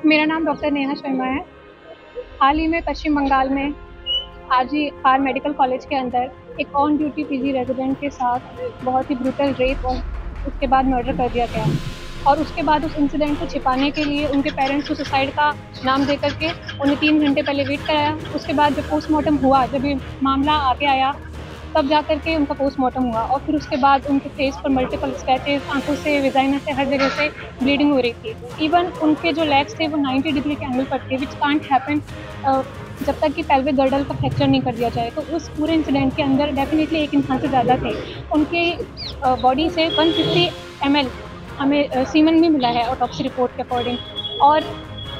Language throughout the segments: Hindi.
मेरा नाम डॉक्टर नेहा शर्मा है। हाल ही में पश्चिम बंगाल में आरजी आर मेडिकल कॉलेज के अंदर एक ऑन ड्यूटी पीजी रेजिडेंट के साथ बहुत ही ब्रूटल रेप और उसके बाद मर्डर कर दिया गया। और उसके बाद उस इंसिडेंट को छिपाने के लिए उनके पेरेंट्स को सुसाइड का नाम दे करके उन्हें 3 घंटे पहले वेट कराया। उसके बाद जब पोस्टमार्टम हुआ, जब ये मामला आगे आया, तब जा करके उनका पोस्टमार्टम हुआ और फिर उसके बाद उनके फेस पर मल्टीपल स्क्रैचेस, आंखों से, विजाइना से, हर जगह से ब्लीडिंग हो रही थी। इवन उनके जो लेग्स थे वो 90 डिग्री के एंगल पर थे, विच कांट हैपन जब तक कि पेल्विक गर्डल का फ्रैक्चर नहीं कर दिया जाए। तो उस पूरे इंसिडेंट के अंदर डेफिनेटली एक इंसान से ज़्यादा थे। उनके बॉडी से 150 ml हमें सीमन भी मिला है ऑटोप्सी रिपोर्ट के अकॉर्डिंग। और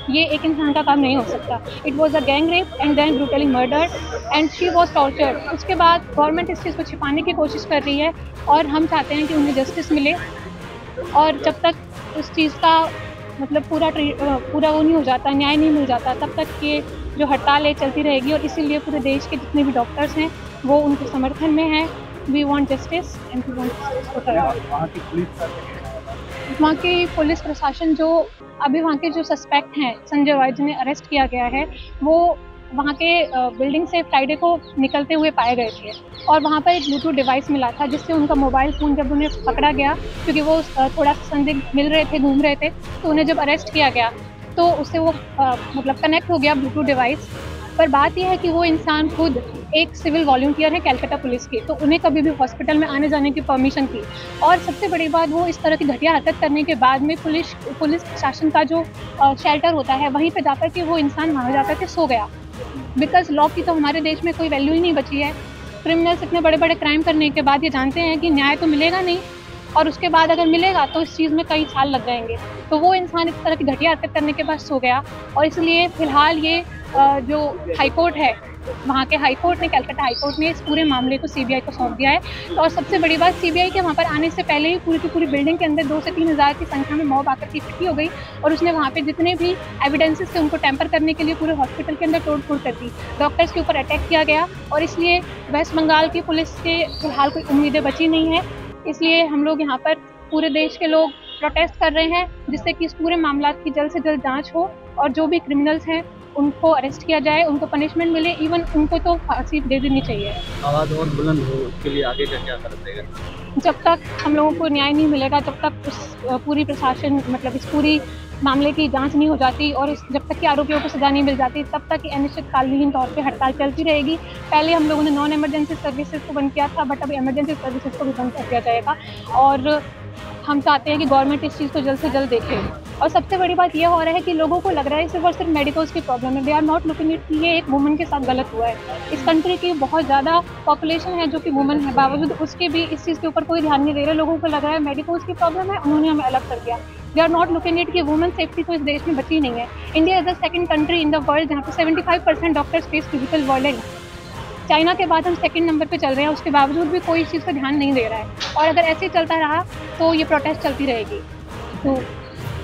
ये एक इंसान का काम नहीं हो सकता। It was a gang rape and then brutally murdered and she was tortured. उसके बाद गवर्नमेंट इस चीज़ को छिपाने की कोशिश कर रही है और हम चाहते हैं कि उन्हें जस्टिस मिले। और जब तक उस चीज़ का मतलब पूरा वो नहीं हो जाता, न्याय नहीं मिल जाता, तब तक ये जो हड़ताल है चलती रहेगी। और इसीलिए पूरे देश के जितने भी डॉक्टर्स हैं वो उनके समर्थन में हैं। We want justice and we want justice. वहाँ की पुलिस प्रशासन जो अभी वहाँ के जो सस्पेक्ट हैं संजय वाई जिन्हें अरेस्ट किया गया है, वो वहाँ के बिल्डिंग से फ्राइडे को निकलते हुए पाए गए थे। और वहाँ पर एक ब्लूटूथ डिवाइस मिला था जिससे उनका मोबाइल फ़ोन जब उन्हें पकड़ा गया, क्योंकि वो थोड़ा संदिग्ध मिल रहे थे, घूम रहे थे, तो उन्हें जब अरेस्ट किया गया तो उससे वो मतलब कनेक्ट हो गया ब्लूटूथ डिवाइस। पर बात यह है कि वो इंसान खुद एक सिविल वॉलंटियर है कैलकाटा पुलिस के, तो उन्हें कभी भी हॉस्पिटल में आने जाने की परमिशन थी। और सबसे बड़ी बात, वो इस तरह की घटिया हरकत करने के बाद में पुलिस प्रशासन का जो शेल्टर होता है वहीं पे जाकर के वो इंसान वहाँ जाकर के सो गया। बिकॉज लॉ की तो हमारे देश में कोई वैल्यू ही नहीं बची है। क्रिमिनल्स इतने बड़े बड़े क्राइम करने के बाद ये जानते हैं कि न्याय तो मिलेगा नहीं, और उसके बाद अगर मिलेगा तो इस चीज़ में कई साल लग जाएंगे। तो वो इंसान इस तरह की घटिया हरकत करने के बाद सो गया। और इसलिए फिलहाल ये जो हाईकोर्ट है, वहाँ के हाईकोर्ट ने, कैलकाटा हाईकोर्ट ने इस पूरे मामले को सीबीआई को सौंप दिया है। और सबसे बड़ी बात, सीबीआई के वहाँ पर आने से पहले ही पूरी की पूरी बिल्डिंग के अंदर 2 से 3 हज़ार की संख्या में मॉब आकर के इकट्ठी हो गई और उसने वहाँ पे जितने भी एविडेंसेस थे उनको टेम्पर करने के लिए पूरे हॉस्पिटल के अंदर तोड़ फोड़ कर दी। डॉक्टर्स के ऊपर अटैक किया गया और इसलिए वेस्ट बंगाल की पुलिस के फिलहाल कोई उम्मीदें बची नहीं है। इसलिए हम लोग यहाँ पर पूरे देश के लोग प्रोटेस्ट कर रहे हैं जिससे कि इस पूरे मामला की जल्द से जल्द जांच हो और जो भी क्रिमिनल्स हैं उनको अरेस्ट किया जाए, उनको पनिशमेंट मिले, इवन उनको तो फांसी दे देनी चाहिए। आवाज़ और बुलंद हो, उसके लिए आगे का क्या करेगा? जब तक हम लोगों को न्याय नहीं मिलेगा, जब तक उस पूरी प्रशासन मतलब इस पूरी मामले की जांच नहीं हो जाती और जब तक कि आरोपियों को सजा नहीं मिल जाती, तब तक अनिश्चितकालीन तौर पे हड़ताल चलती रहेगी। पहले हम लोगों ने नॉन इमरजेंसी सर्विसेज को बंद किया था, बट अब इमरजेंसी सर्विसेज को भी बंद कर दिया जाएगा। और हम चाहते हैं कि गवर्नमेंट इस चीज़ को जल्द से जल्द देखे। और सबसे बड़ी बात यह हो रहा है कि लोगों को लग रहा है सिर्फ और सिर्फ मेडिकल्स की प्रॉब्लम है। They are not looking it कि ये एक वुमन के साथ गलत हुआ है। इस कंट्री की बहुत ज़्यादा पॉपुलेशन है जो कि वुमन है, बावजूद उसके भी इस चीज़ के ऊपर कोई ध्यान नहीं दे रहे। लोगों को लग रहा है मेडिकल्स की प्रॉब्लम है, उन्होंने हमें अलग कर दिया। They are not looking it कि वुमन सेफ्टी तो इस देश में बची नहीं है। India is the second country in the world जहाँ पे 75% doctors face physical violence. China के बाद हम सेकंड नंबर पे चल रहे हैं, उसके बावजूद भी कोई इस चीज़ पर ध्यान नहीं दे रहा है। और अगर ऐसे ही चलता रहा तो ये प्रोटेस्ट चलती रहेगी। तो